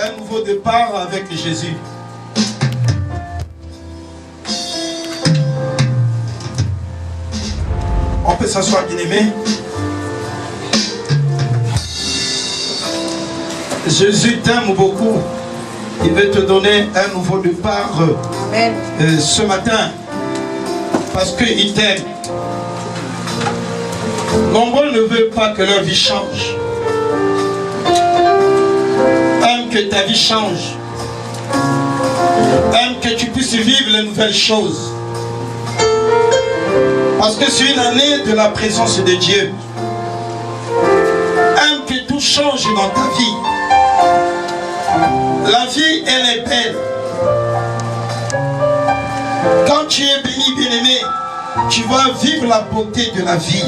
un nouveau départ avec Jésus. On peut s'asseoir, bien-aimé. Jésus t'aime beaucoup. Il veut te donner un nouveau départ ce matin. Parce qu'il t'aime. Nombreux ne veulent pas que leur vie change. Aime que ta vie change. Aime que tu puisses vivre les nouvelles choses. Parce que c'est une année de la présence de Dieu. Aime que tout change dans ta vie. La vie, elle est belle. Quand tu es béni, bien-aimé, tu vas vivre la beauté de la vie.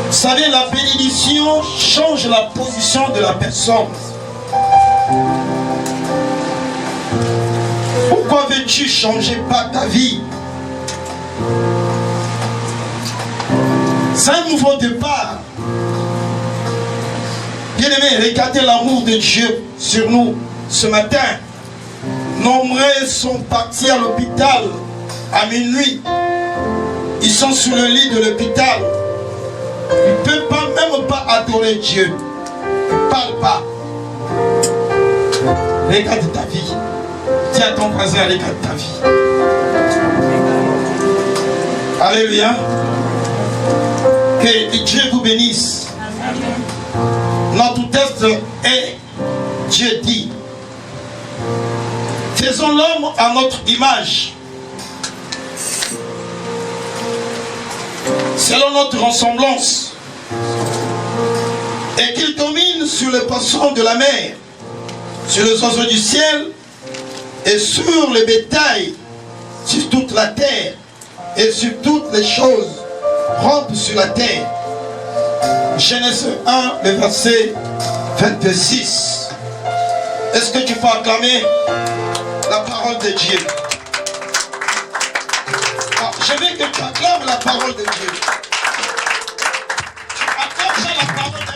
Vous savez, la bénédiction change la position de la personne. Pourquoi veux-tu changer pas ta vie? C'est un nouveau départ. Bien-aimés, regardez l'amour de Dieu sur nous ce matin. Nombreux sont partis à l'hôpital à minuit. Ils sont sur le lit de l'hôpital. Ils ne peuvent même pas adorer Dieu. Ils ne parlent pas. Regarde ta vie. Dis à ton voisin, regarde ta vie. Alléluia. Que Dieu vous bénisse. Notre texte est, Dieu dit, faisons l'homme à notre image, selon notre ressemblance, et qu'il domine sur les poissons de la mer, sur les oiseaux du ciel, et sur le bétail, sur toute la terre, et sur toutes les choses rampent sur la terre. Genèse 1, le verset 26. Est-ce que tu peux acclamer la parole de Dieu? Je veux que tu acclames la parole de Dieu. Tu acclames la parole de Dieu.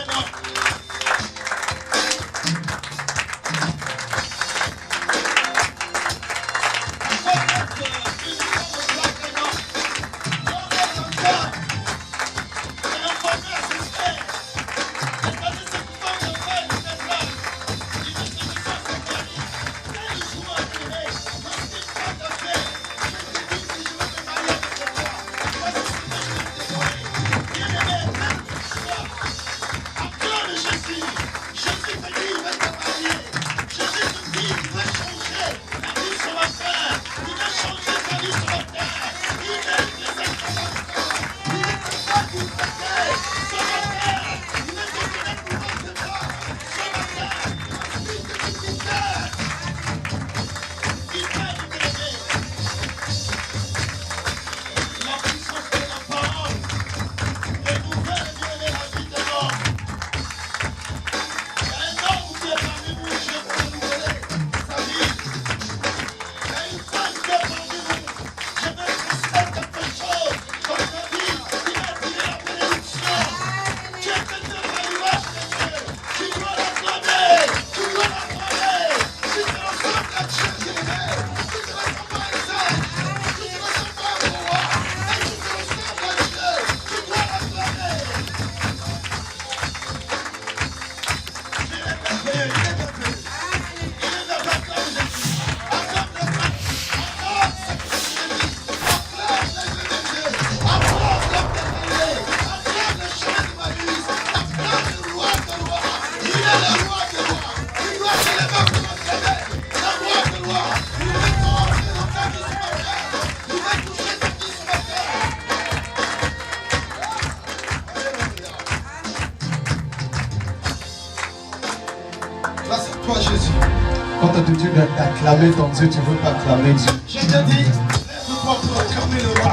Tu dois acclamer ton Dieu, tu ne veux pas acclamer Dieu. Je te dis, lève-toi pour acclamer le roi.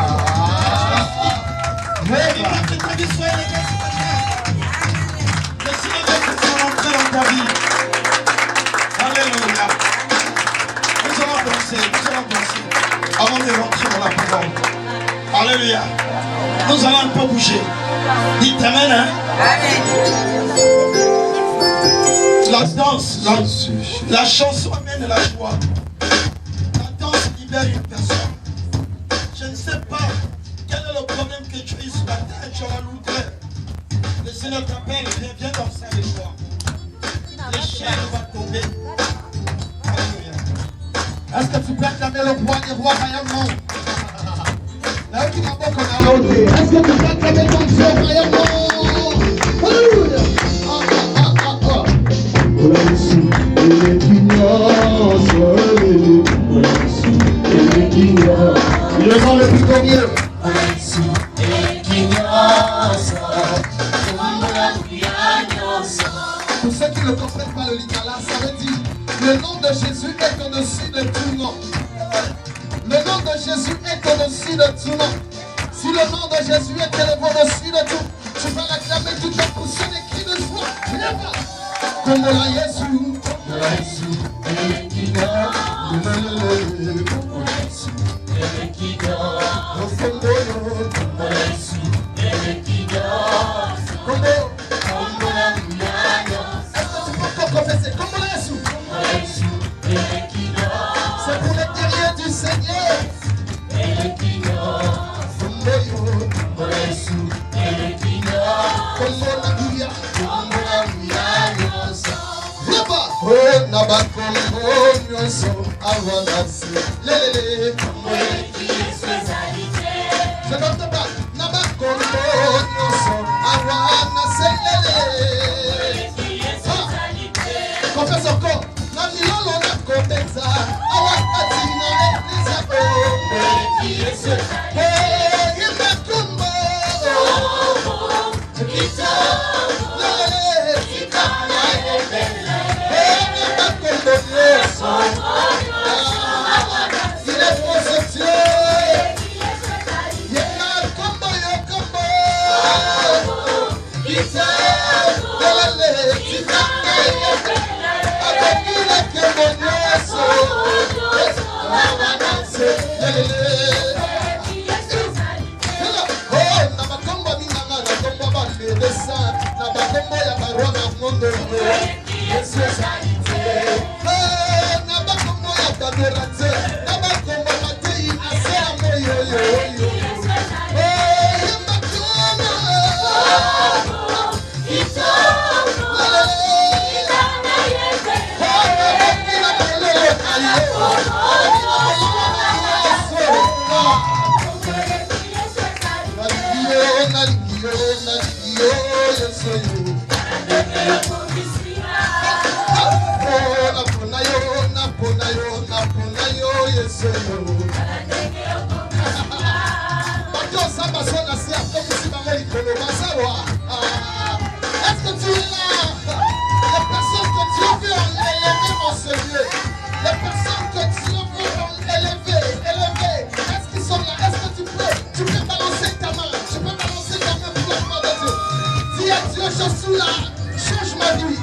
Que ta vie soit élevée ce matin. Laisse le Dieu rentrer dans ta vie. Alléluia. Nous allons danser avant de rentrer dans la parole. Alléluia. Nous allons un peu bouger. Dites Amen. Hein? Amen. La danse, la chanson amène la joie. La danse libère une personne. Je ne sais pas quel est le problème que tu as eu ce matin, tu as la lourdeur. Le Seigneur t'appelle, viens danser avec moi. Les chaînes vont tomber. Alléluia. Est-ce que tu peux acclamer le roi des rois vaillamment? Est-ce que tu peux acclamer ton Dieu vaillamment? Alléluia. Le vent le plus combien? Pour ceux qui ne comprennent pas le lingala, ça veut dire le nom de Jésus est au-dessus de tout nom. Le nom de Jésus est au-dessus de tout nom. Si le nom de Jésus est élevé au-dessus de tout, tu vas l'acclamer tout en poussant des cris de joie. Viens pas. Comme la Jésus, c'est pour les guerriers du Seigneur. Je n'entends pas. Confesse encore. Est-ce que tu es là? Les personnes que Dieu veut élever en ce lieu, les personnes que Dieu veut élever, est-ce qu'ils sont là? Est-ce que tu peux balancer ta main? Tu peux balancer ta main pour la gloire de Dieu. Dis à Dieu, je suis là, change ma vie.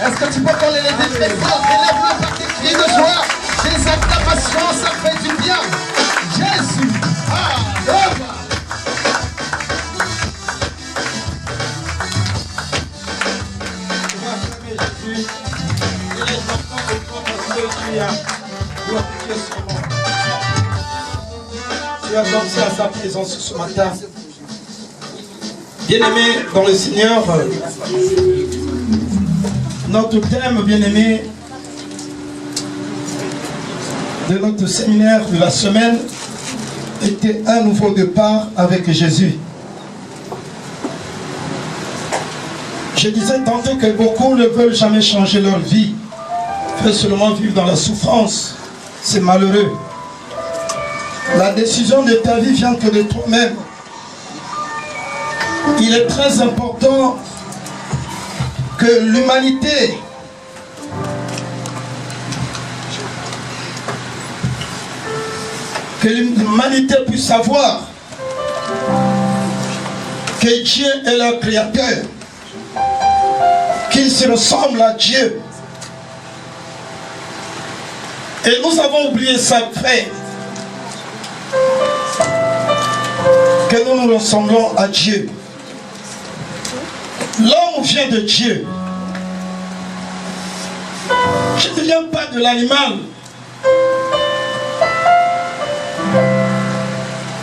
Est-ce que tu peux coller les deux très fort? Élève-le par des cris de joie, des acclamations, ça fait du bien. Jésus, Alléluia. Tu as pensé à sa présence ce matin. Bien-aimés dans le Seigneur, notre thème, bien-aimé, de notre séminaire de la semaine était un nouveau départ avec Jésus. Je disais tantôt que beaucoup ne veulent jamais changer leur vie, veulent seulement vivre dans la souffrance. C'est malheureux. La décision de ta vie vient que de toi-même. Il est très important que l'humanité puisse savoir que Dieu est leur créateur, qu'il se ressemble à Dieu. Et nous avons oublié ça, frère, que nous nous ressemblons à Dieu. L'homme vient de Dieu. Je ne viens pas de l'animal.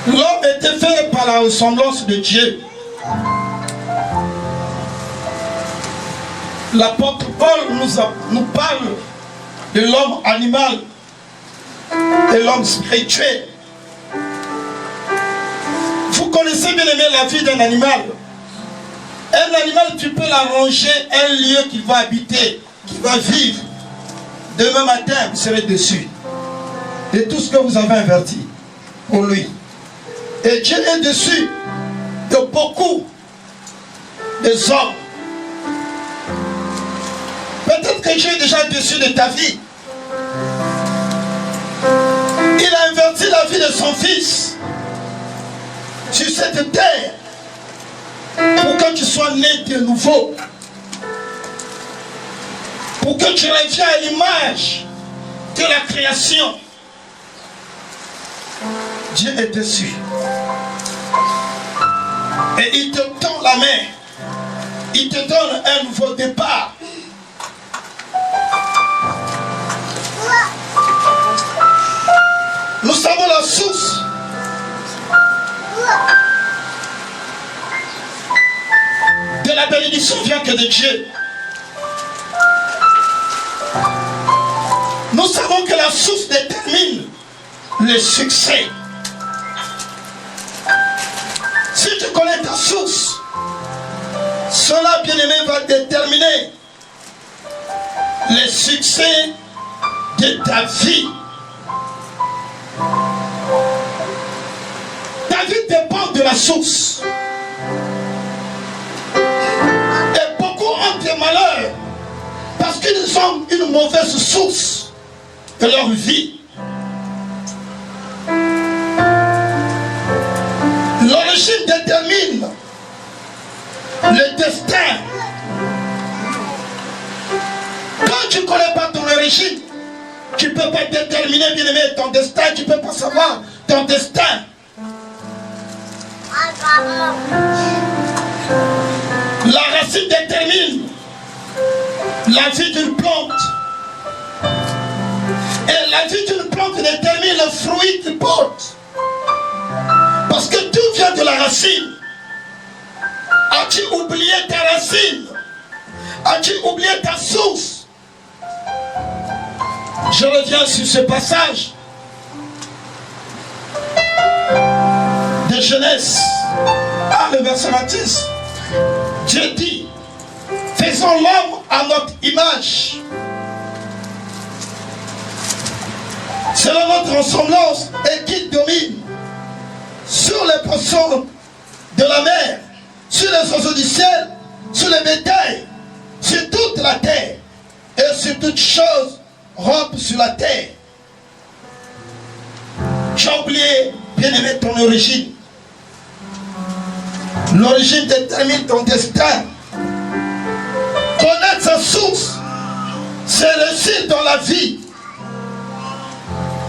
L'homme était fait par la ressemblance de Dieu. L'apôtre Paul nous parle de l'homme animal et l'homme spirituel. Vous connaissez bien aimé la vie d'un animal. Un animal, tu peux l'arranger un lieu qu'il va habiter, qu'il va vivre. Demain matin, vous serez dessus. De tout ce que vous avez inverti pour lui. Et Dieu est dessus de beaucoup des hommes. Peut-être que Dieu est déjà dessus de ta vie. Il a inverti la vie de son fils sur cette terre pour que tu sois né de nouveau, pour que tu reviennes à l'image de la création. Dieu est dessus. Et il te tend la main. Il te donne un nouveau départ. Nous savons la source. De la bénédiction vient que de Dieu. Nous savons que la source détermine le succès. Si tu connais ta source, cela, bien-aimé, va déterminer le succès de ta vie. Ta vie dépend de la source. Et beaucoup ont des malheurs parce qu'ils ont une mauvaise source de leur vie. L'origine détermine le destin. Quand tu ne connais pas ton origine, tu ne peux pas déterminer, bien aimé, ton destin. Tu ne peux pas savoir ton destin. La racine détermine la vie d'une plante. Et la vie d'une plante détermine le fruit qu'il porte. Parce que tout vient de la racine. As-tu oublié ta racine? As-tu oublié ta source? Je reviens sur ce passage de Genèse, le verset 26. Dieu dit, faisons l'homme à notre image, selon notre ressemblance, et qu'il domine sur les poissons de la mer, sur les oiseaux du ciel, sur les bétails, sur toute la terre, et sur toutes choses rampent sur la terre. J'ai oublié, bien-aimé, ton origine. L'origine détermine ton destin. Connaître sa source, c'est réussir dans la vie.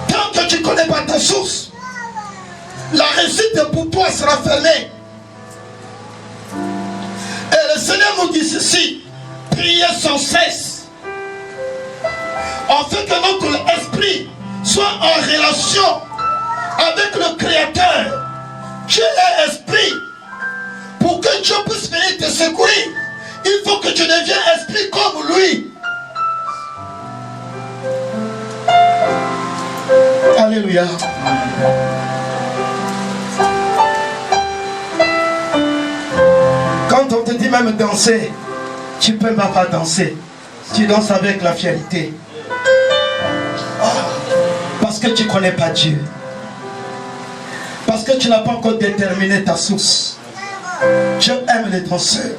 Tant que tu ne connais pas ta source, la réussite pour toi sera fermée. Et le Seigneur nous dit ceci, priez sans cesse, afin que notre esprit soit en relation avec le Créateur. Dieu est esprit. Pour que Dieu puisse venir te secourir, il faut que tu deviennes esprit comme lui. Alléluia. Quand on te dit même danser, tu peux même pas danser. Tu danses avec la fierté. Parce que tu ne connais pas Dieu. Parce que tu n'as pas encore déterminé ta source. Dieu aime les danseurs.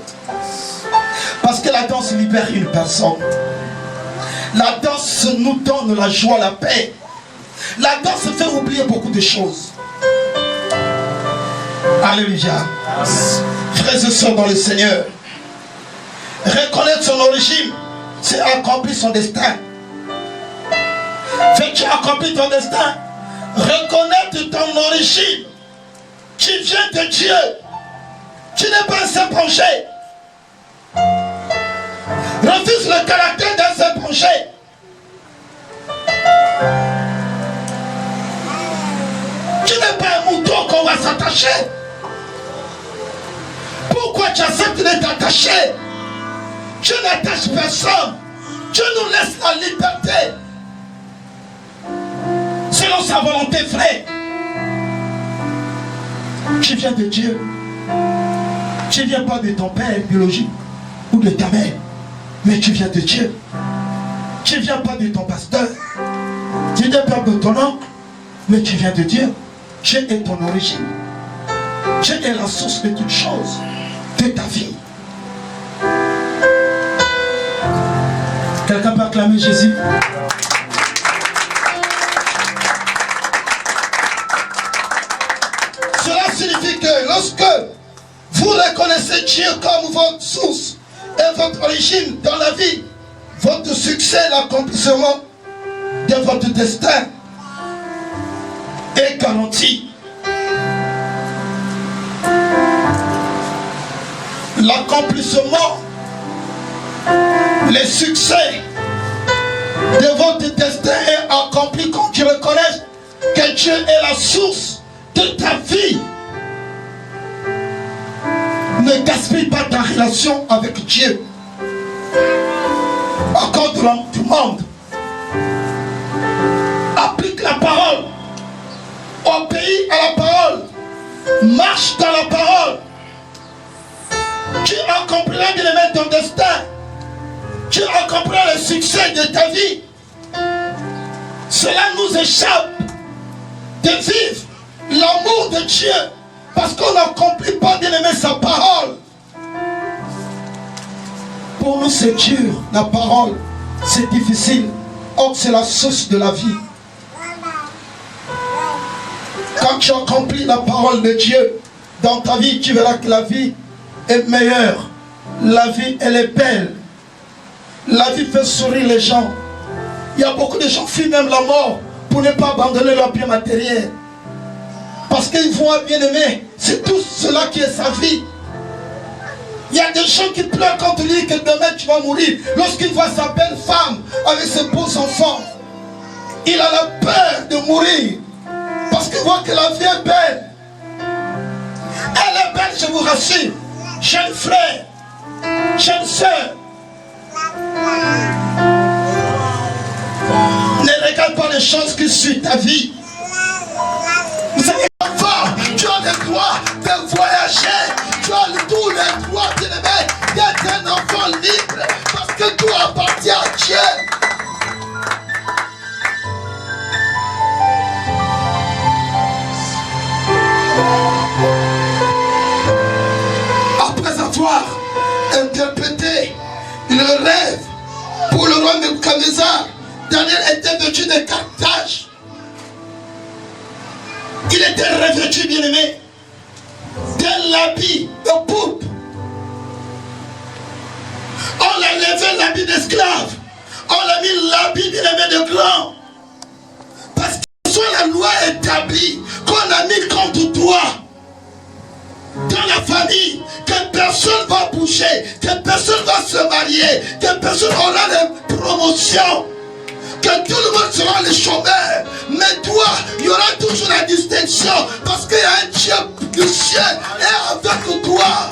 Parce que la danse libère une personne. La danse nous donne la joie, la paix. La danse fait oublier beaucoup de choses. Alléluia. Frères et sœurs dans le Seigneur, reconnaître son origine, c'est accomplir son destin. Veux-tu accomplir ton destin? Reconnaître ton origine. Tu viens de Dieu. Tu n'es pas un simple-penché. Refuse le caractère d'un simple-penché. Tu n'es pas un mouton qu'on va s'attacher. Pourquoi tu acceptes de t'attacher? Dieu n'attache personne. Dieu nous laisse la liberté. Selon sa volonté, frère. Tu viens de Dieu. Tu ne viens pas de ton père biologique ou de ta mère, mais tu viens de Dieu. Tu ne viens pas de ton pasteur. Tu ne viens pas de ton oncle, mais tu viens de Dieu. Dieu est ton origine. Dieu est la source de toutes choses de ta vie. Quelqu'un peut acclamer Jésus? Cela signifie que lorsque vous reconnaissez Dieu comme votre source et votre origine dans la vie, votre succès, l'accomplissement de votre destin est garanti. l'accomplissement, le succès de votre destin est accompli quand tu reconnais que Dieu est la source de ta vie. Ne gaspille pas ta relation avec Dieu. Accorde du monde. Applique la parole. Obéis à la parole. Marche dans la parole. Tu accompliras bien aimé ton destin. Tu accompliras le succès de ta vie. Cela nous échappe de vivre l'amour de Dieu parce qu'on n'accomplit pas bien aimé sa parole. Pour nous c'est dur, la parole, c'est difficile. Or c'est la source de la vie. Quand tu accomplis la parole de Dieu dans ta vie, tu verras que la vie est meilleure. La vie, elle est belle. La vie fait sourire les gens. Il y a beaucoup de gens qui fuient même la mort pour ne pas abandonner leur bien matériel. Parce qu'ils vont bien aimer. C'est tout cela qui est sa vie. Il y a des gens qui pleurent quand tu dis que demain tu vas mourir. Lorsqu'il voit sa belle femme avec ses beaux enfants, il a la peur de mourir. Parce qu'il voit que la vie est belle. Elle est belle, je vous rassure. Jeune frère, jeune soeur, ne regarde pas les choses qui suivent ta vie. Vous savez, enfant, tu as le droit de voyager. Tu as tous les droits d'être un enfant libre. Parce que tout appartient à Dieu. Après avoir interprété le rêve pour le roi Nebuchadnezzar, Daniel était vêtu de Carthage. Il était revêtu, bien-aimé, d'un habit de pourpre. On l'a levé l'habit d'esclave. On l'a mis l'habit, bien-aimé, de grand. Parce que soit la loi établie qu'on a mis contre toi dans la famille, que personne va bouger, que personne va se marier, que personne aura de promotion, que tout le monde sera le chômeur. Mais toi, il y aura toujours la distinction parce qu'il y a un Dieu du ciel et avec toi.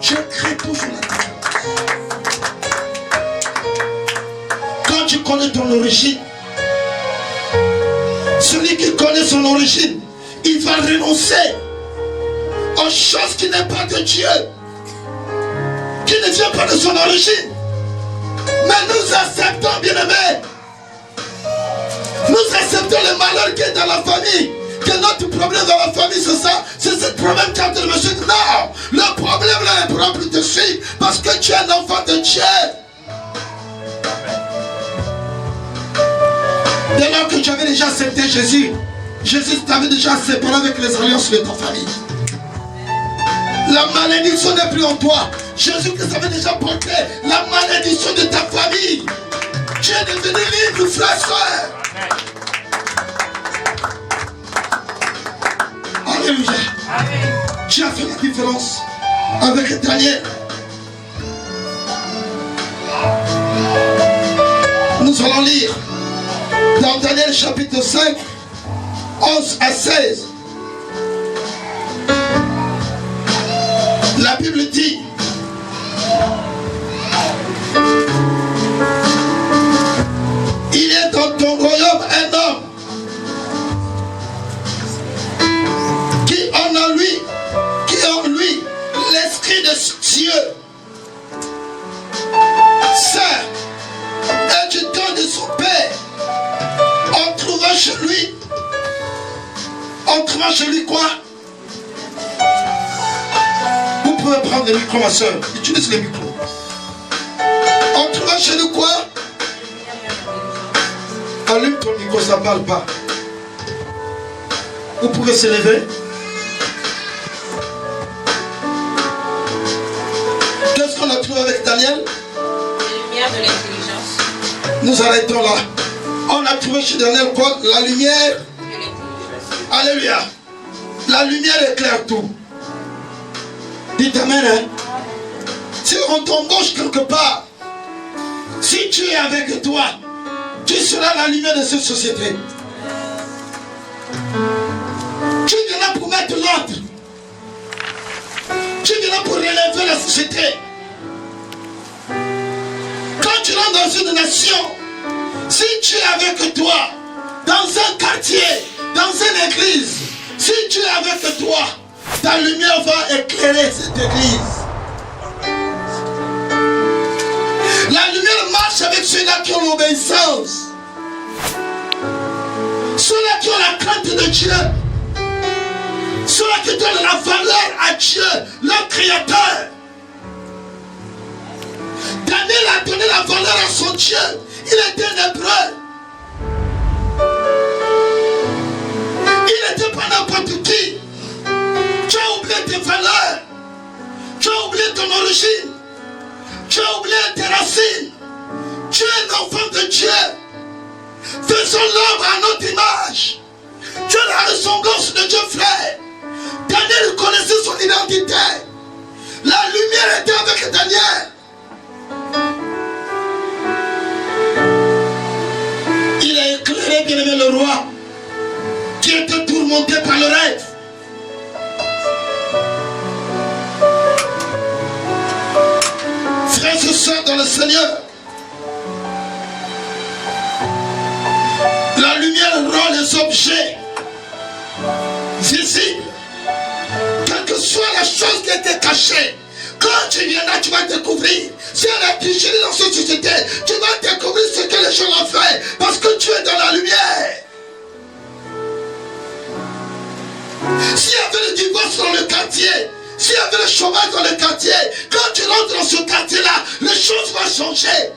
Je crée toujours la différence. Quand tu connais ton origine, celui qui connaît son origine, il va renoncer aux choses qui n'est pas de Dieu, qui ne vient pas de son origine. Mais nous acceptons, bien-aimés, nous acceptons le malheur qui est dans la famille. Que notre problème dans la famille, c'est ça, c'est ce problème quand je me suis dit, non, le problème là est propre de suite, parce que tu es un enfant de Dieu. Dès lors que tu avais déjà accepté Jésus, Jésus t'avait déjà séparé avec les alliances de ta famille. La malédiction n'est plus en toi. Jésus qui savait déjà porter la malédiction de ta famille. Tu es devenu libre, frère, soeur. Alléluia. Tu as fait la différence avec Daniel. Nous allons lire dans Daniel chapitre 5, 11 à 16. La Bible dit: il est dans ton royaume un homme qui en lui l'esprit de Dieu. Ça, et du temps de son père, on trouva chez lui quoi? Vous pouvez prendre le micro, ma soeur. Utilise le micro. On trouva chez lui quoi? Allume ton micro, ça ne parle pas. Vous pouvez se lever. Qu'est-ce qu'on a trouvé avec Daniel? La lumière de l'intelligence. Nous arrêtons là. On a trouvé chez Daniel quoi? La lumière. Alléluia. La lumière éclaire tout. Dites amen. Hein? si on t'embauche quelque part, si tu es avec toi, tu seras la lumière de cette société. Tu es là pour mettre l'ordre. Tu es là pour relever la société. Quand tu rentres dans une nation, si tu es avec toi, dans un quartier, dans une église, si tu es avec toi, ta lumière va éclairer cette église. La lumière marche avec ceux-là qui ont l'obéissance. Ceux-là qui ont la crainte de Dieu. Ceux-là qui donnent la valeur à Dieu, leur Créateur. Daniel a donné la valeur à son Dieu. Il était un hébreu. Il n'était pas n'importe qui. Tu as oublié tes valeurs. Tu as oublié ton origine. Tu as oublié tes racines. Tu es un enfant de Dieu. Faisons l'homme à notre image. Tu as la ressemblance de Dieu, frère. Daniel connaissait son identité. La lumière était avec Daniel. Il a éclairé, bien aimé, le roi qui était tourmenté par le rêve. Frères et sœurs dans le Seigneur, la lumière rend les objets visibles. Quelle que soit la chose qui était cachée, quand tu viendras, tu vas découvrir. Si elle a triché dans cette société, tu vas découvrir ce que les gens ont fait. Parce que tu es dans la lumière. S'il y avait le divorce dans le quartier, s'il y avait le chômage dans le quartier, quand tu rentres dans ce quartier-là, les choses vont changer.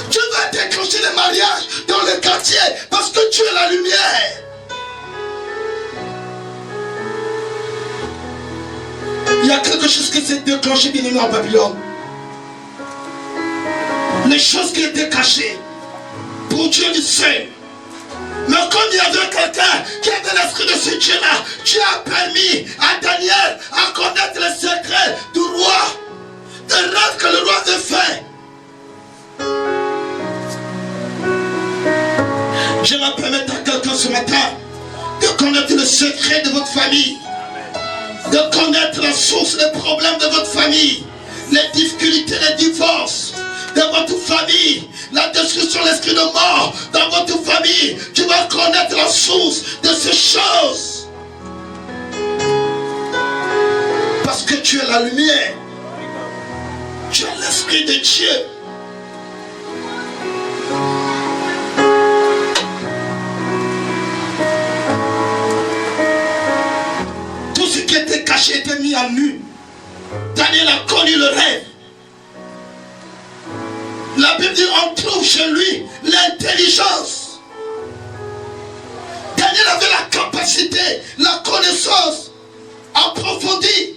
Tu vas déclencher les mariages dans le quartier parce que tu es la lumière. Il y a quelque chose qui s'est déclenché bien aimé en Babylone. Les choses qui étaient cachées, pour Dieu le sait. Mais comme il y avait quelqu'un qui avait l'esprit de ce Dieu-là, Dieu a permis à Daniel à connaître les secrets du roi, des rêves que le roi avait fait. Je vais permettre à quelqu'un ce matin de connaître le secret de votre famille, de connaître la source des problèmes de votre famille, les difficultés, les divorces de votre famille, la destruction, l'esprit de mort dans votre famille. Tu vas connaître la source de ces choses. Parce que tu es la lumière. Tu es l'esprit de Dieu. Tout ce qui était caché était mis à nu. Daniel a connu le rêve. La Bible dit on trouve chez lui l'intelligence. Daniel avait la capacité, la connaissance approfondie.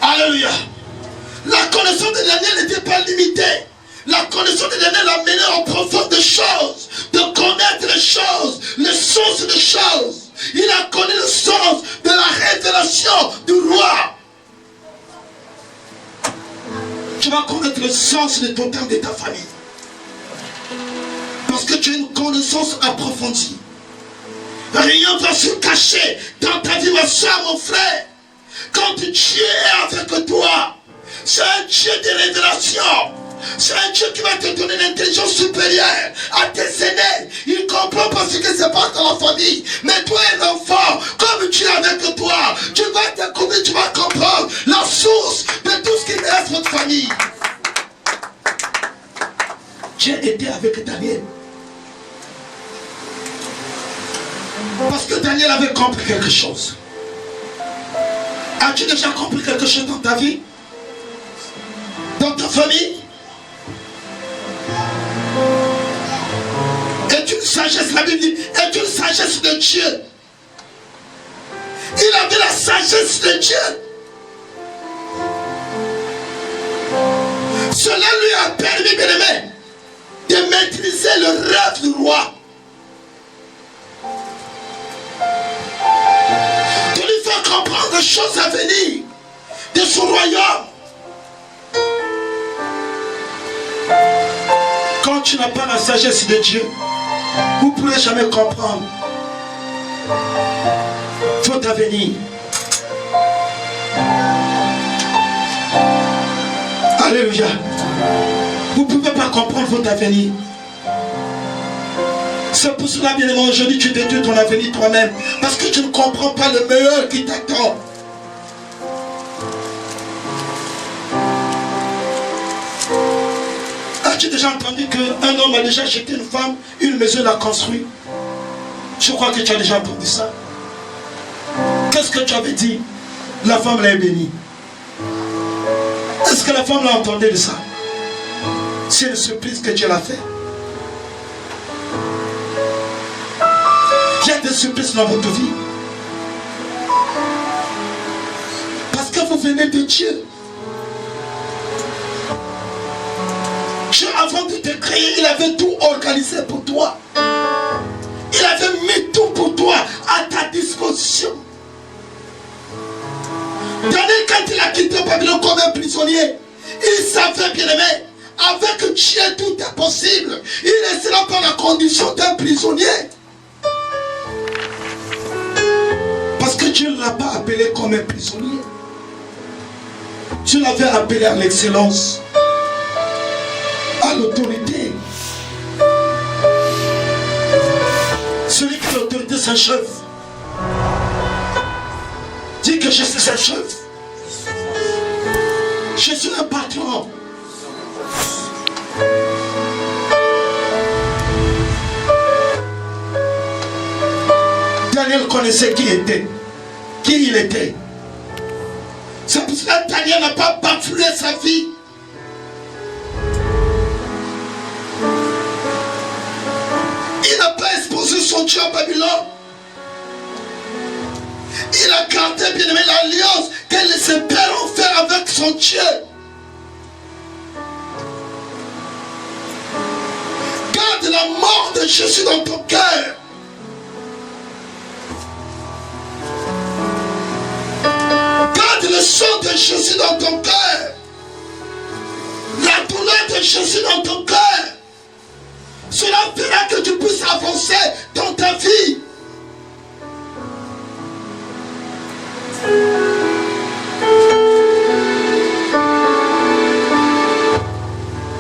Alléluia. La connaissance de Daniel n'était pas limitée. La connaissance de Daniel l'a mené en profondeur de choses, de connaître les choses, les sources des choses. Il a connu le sens de la révélation du roi. Tu vas connaître le sens de ton temps, de ta famille. Parce que tu as une connaissance approfondie. Rien ne va se cacher dans ta vie, ma soeur, mon frère. Quand Dieu est avec toi, c'est un Dieu de révélation. C'est un Dieu qui va te donner l'intelligence supérieure à tes aînés. Il comprend pas ce qui se passe dans la famille. Mais toi, un enfant, comme Dieu est avec toi, tu vas découvrir, tu vas comprendre la source de tout ce qui reste votre famille. Dieu était avec Daniel. Parce que Daniel avait compris quelque chose. As-tu déjà compris quelque chose dans ta vie? Dans ta famille? Est une sagesse, la Bible dit, est une sagesse de Dieu. Il avait la sagesse de Dieu. Cela lui a permis, bien aimé, de maîtriser le rêve du roi. De lui faire comprendre des choses à venir. de son royaume. Quand tu n'as pas la sagesse de Dieu, vous ne pourrez jamais comprendre votre avenir. Alléluia. Vous ne pouvez pas comprendre votre avenir. C'est pour cela, bien aimé, aujourd'hui tu détruis ton avenir toi-même. Parce que tu ne comprends pas le meilleur qui t'attend. As-tu déjà entendu qu'un homme a déjà acheté une femme, une maison l'a construit? Je crois que tu as déjà entendu ça. Qu'est-ce que tu avais dit? La femme l'a bénie. Est-ce que la femme l'a entendu de ça? C'est une surprise que Dieu l'a fait. Il y a des surprises dans votre vie. Parce que vous venez de Dieu. Dieu, avant de te créer, il avait tout organisé pour toi. Il avait mis tout pour toi à ta disposition. Daniel, quand il a quitté Babylone comme un prisonnier, il savait, bien aimé, avec Dieu tout est possible. Il ne sera pas la condition d'un prisonnier. Parce que Dieu ne l'a pas appelé comme un prisonnier. Dieu l'avait appelé à l'excellence, à l'autorité. Celui qui a l'autorité, c'est un chef. Dis que je suis un chef. Je suis un patron. Daniel connaissait qui il était. C'est pour cela que Daniel n'a pas bafoué sa vie. Il n'a pas exposé son Dieu à Babylone. Il a gardé, bien aimé, l'alliance que ses pères ont fait avec son Dieu. Garde la mort de Jésus dans ton cœur. Garde le sang de Jésus dans ton cœur. La douleur de Jésus dans ton cœur. Cela fera que tu puisses avancer dans ta vie.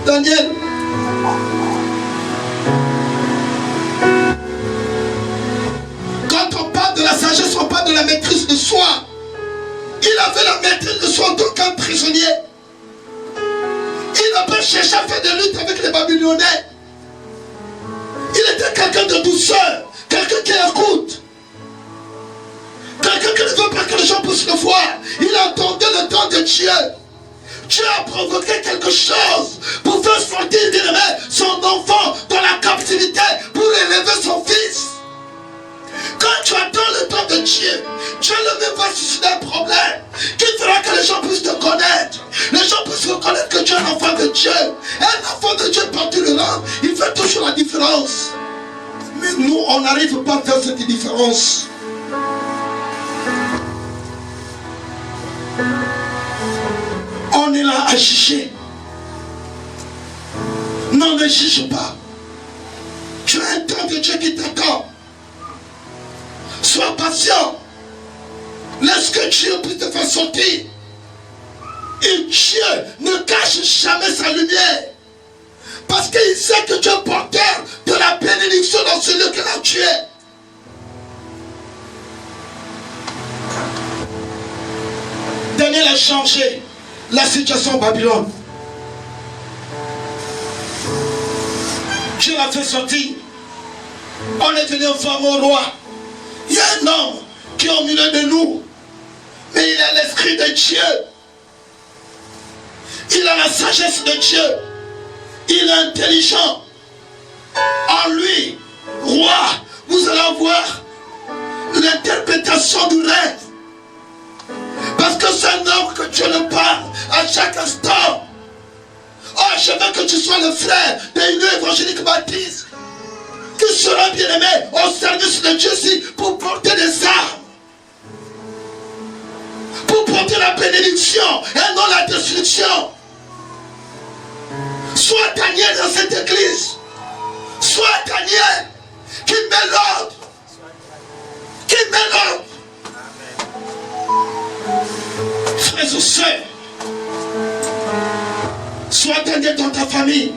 Daniel, quand on parle de la sagesse, on parle de la maîtrise de soi. Il avait la maîtrise de soi en tant qu'un prisonnier. Il n'a pas cherché à faire de lutte avec les Babyloniens. Il était quelqu'un de douceur, quelqu'un qui écoute, quelqu'un qui ne veut pas que les gens puissent le voir. Il attendait le temps de Dieu. Dieu a provoqué quelque chose pour faire sortir son enfant dans la captivité pour élever son fils. Quand tu attends le temps de Dieu, Dieu lui-même va susciter un problème qui fera que les gens puissent te connaître. Les gens puissent reconnaître que tu es un enfant de Dieu. Un enfant de Dieu partout le monde, il fait toujours la différence. Mais nous, on n'arrive pas à faire cette différence. On est là à juger. Non, ne juge pas. Tu as un temps de Dieu qui t'attend. Sois patient. Laisse que Dieu puisse te faire sortir. Et Dieu ne cache jamais sa lumière. Parce qu'il sait que tu es porteur de la bénédiction dans celui qu'il a tué. Daniel a changé la situation en Babylone. Dieu l'a fait sortir. On est venu voir au roi. Il y a un homme qui est au milieu de nous. Mais il a l'esprit de Dieu. Il a la sagesse de Dieu. Il est intelligent. En lui, roi, vous allez avoir l'interprétation du rêve. Parce que c'est un homme que Dieu le parle à chaque instant. Oh, je veux que tu sois le frère de l'Union évangélique baptiste qui sera bien aimé au service de Dieu pour porter des armes. Pour porter porter la bénédiction et non la destruction. Sois Daniel dans cette église. Sois Daniel qui met l'ordre. Qui met l'ordre. Frères et sœurs, sois Daniel dans ta famille,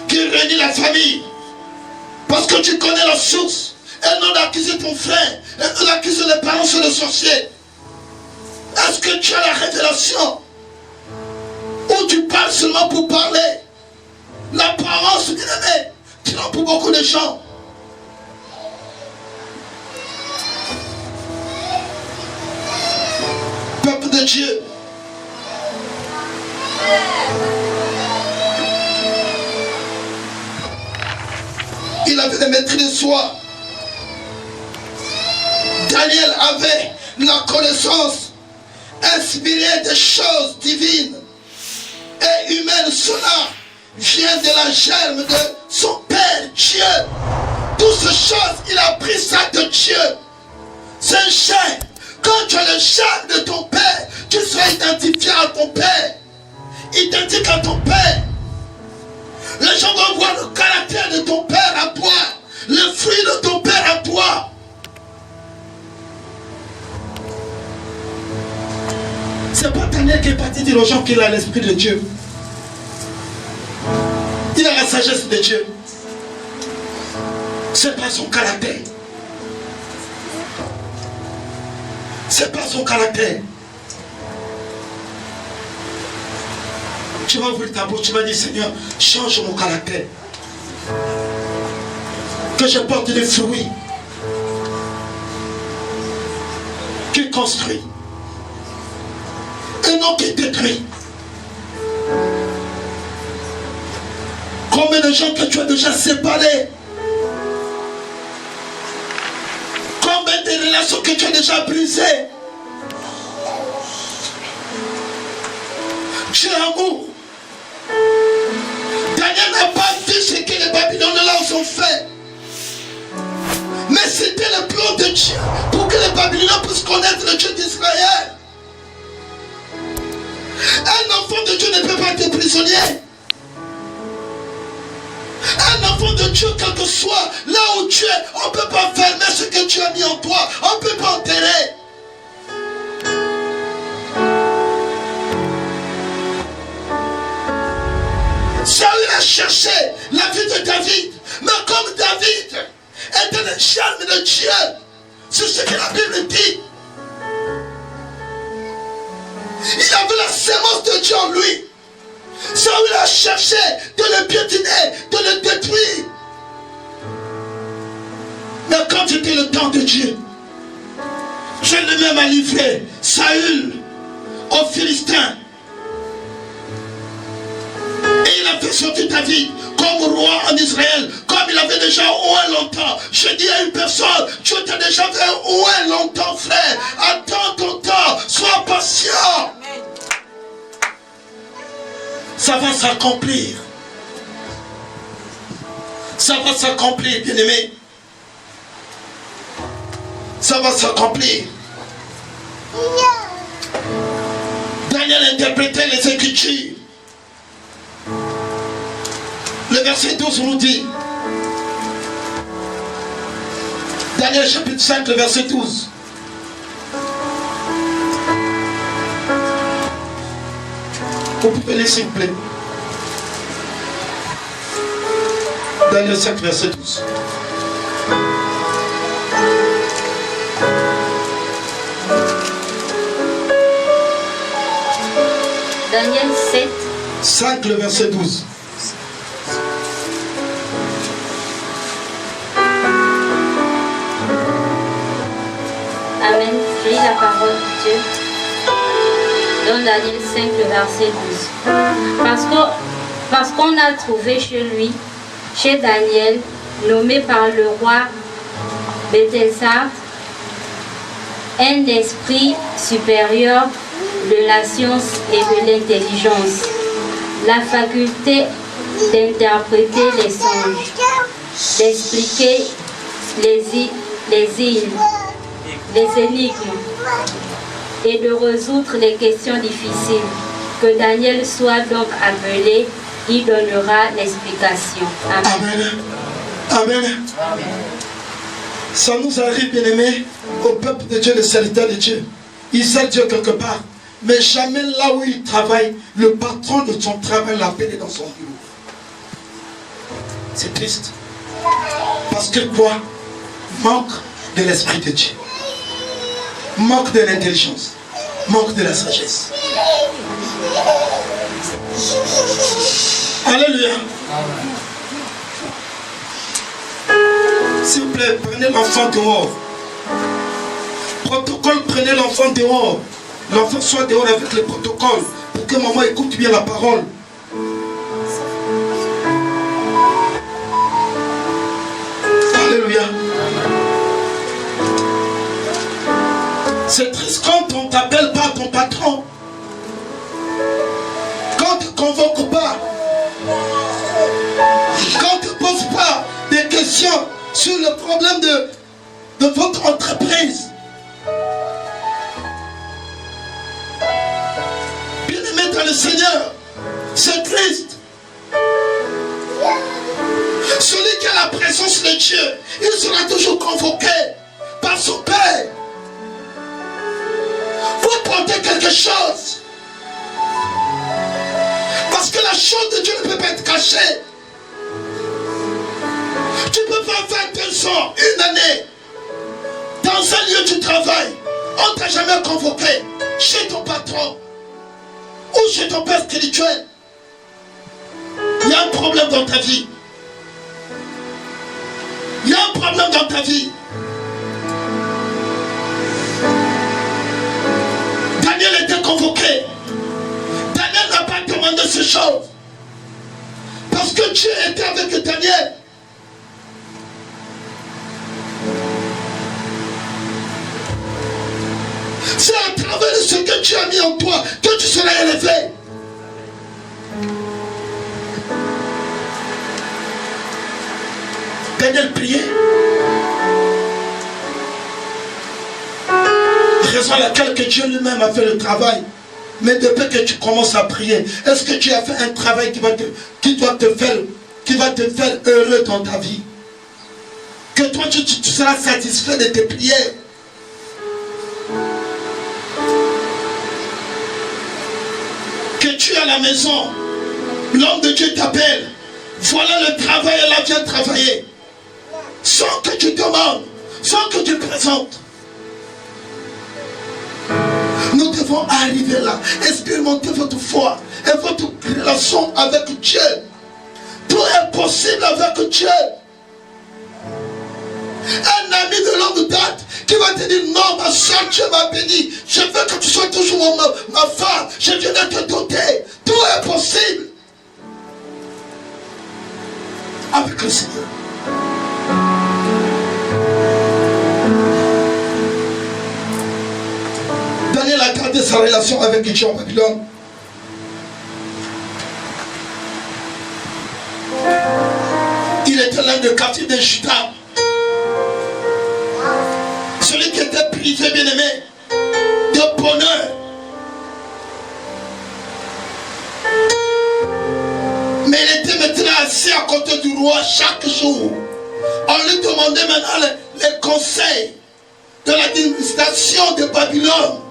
qui réunit la famille. Parce que tu connais la source. Et non d'accuser ton frère. Et non d'accuser les parents sur le sorcier. Est-ce que tu as la révélation? Ou tu parles seulement pour parler? L'apparence, bien aimé, tu l'as pour beaucoup de gens. Peuple de Dieu. Il avait la maîtrise de soi. Daniel avait la connaissance inspirée des choses divines et humaines. Cela vient de la germe de son Père Dieu. Toutes ces choses, il a pris ça de Dieu. C'est un germe. Quand tu as le germe de ton Père, tu seras identifié à ton Père. Identique à ton Père. Les gens vont voir le caractère de ton Père à toi. Le fruit de ton Père à toi. C'est pas Daniel qui est parti dire aux gens qu'il a l'esprit de Dieu. Il a la sagesse de Dieu. C'est pas son caractère. C'est pas son caractère. Tu vas ouvrir ta bouche, tu vas dire Seigneur, change mon caractère. Que je porte des fruits qui construit et non qui détruit. Combien de gens que tu as déjà séparés? Combien de relations que tu as déjà brisées? Dieu amour. Daniel n'a pas vu ce que les Babyloniens ont fait. Mais c'était le plan de Dieu pour que les Babyloniens puissent connaître le Dieu d'Israël. Un enfant de Dieu ne peut pas être prisonnier. Un enfant de Dieu, quel que soit là où tu es, on ne peut pas fermer ce que Dieu a mis en toi. On ne peut pas enterrer. Saül a cherché la vie de David. Mais comme David était le germe de Dieu, c'est ce que la Bible dit. Il avait la sémence de Dieu en lui. Saül a cherché de le piétiner, de le détruire. Mais quand c'était le temps de Dieu, Dieu lui-même a livré Saül aux Philistins. Et il a fait sortir David comme roi en Israël, comme il avait déjà oué longtemps. Je dis à une personne, Dieu t'a déjà fait oué longtemps, frère. Attends ton temps, sois patient. Ça va s'accomplir. Ça va s'accomplir, bien-aimé. Ça va s'accomplir. Daniel interprétait les Écritures. Le verset 12 nous dit, Daniel chapitre 5, le verset 12. Vous pouvez lire s'il vous plaît. Daniel 5, verset 12. Daniel 7. 5, le verset 12. Amen. Je lis la parole de Dieu. Dans Daniel 5, le verset 12. Parce qu'on a trouvé chez lui, chez Daniel, nommé par le roi Belteshazzar, un esprit supérieur de la science et de l'intelligence, la faculté d'interpréter les songes, d'expliquer les énigmes et de résoudre les questions difficiles. Que Daniel soit donc appelé, il donnera l'explication. Amen. Amen. Amen. Ça nous arrive, bien-aimés, au peuple de Dieu, les serviteurs de Dieu. Ils servent Dieu quelque part, mais jamais là où ils travaillent, le patron de son travail l'appelle dans son bureau. C'est triste. Parce que quoi? Manque de l'esprit de Dieu. Manque de l'intelligence. Manque de la sagesse. Alléluia. S'il vous plaît, prenez l'enfant dehors. Protocole, prenez l'enfant dehors. L'enfant soit dehors avec le protocole pour que maman écoute bien la parole. Alléluia. C'est triste quand on ne t'appelle pas ton patron. Quand on ne te convoque pas. Quand on ne te pose pas des questions sur le problème de votre entreprise. Bien-aimé dans le Seigneur, c'est triste. Celui qui a la présence de Dieu, il sera toujours convoqué par son Père. Vous portez quelque chose. Parce que la chose de Dieu ne peut pas être cachée. Tu peux pas faire 2 ans, 1 année, dans un lieu du travail. On ne t'a jamais convoqué chez ton patron ou chez ton père spirituel. Il y a un problème dans ta vie. Il y a un problème dans ta vie. Daniel était convoqué. Daniel n'a pas demandé ces choses. Parce que Dieu était avec Daniel. C'est à travers ce que Dieu a mis en toi que tu seras élevé. Daniel priait. Raison à laquelle que Dieu lui-même a fait le travail. Mais depuis que tu commences à prier, est-ce que tu as fait un travail qui va te faire heureux dans ta vie? Que toi tu seras satisfait de tes prières. Que tu es à la maison, l'homme de Dieu t'appelle. Voilà le travail, elle vient travailler. Sans que tu demandes, sans que tu présentes. Nous devons arriver là, expérimenter votre foi et votre relation avec Dieu. Tout est possible avec Dieu. Un ami de longue date qui va te dire non, ma soeur, Dieu m'a béni. Je veux que tu sois toujours ma femme. Je viens de te doter. Tout est possible avec le Seigneur. Daniel a gardé sa relation avec Dieu en Babylone. Il était l'un des captifs de Juda. Celui qui était privé, bien-aimé, de bonheur. Mais il était maintenant assis à côté du roi chaque jour. On lui demandait maintenant les conseils de l'administration de Babylone.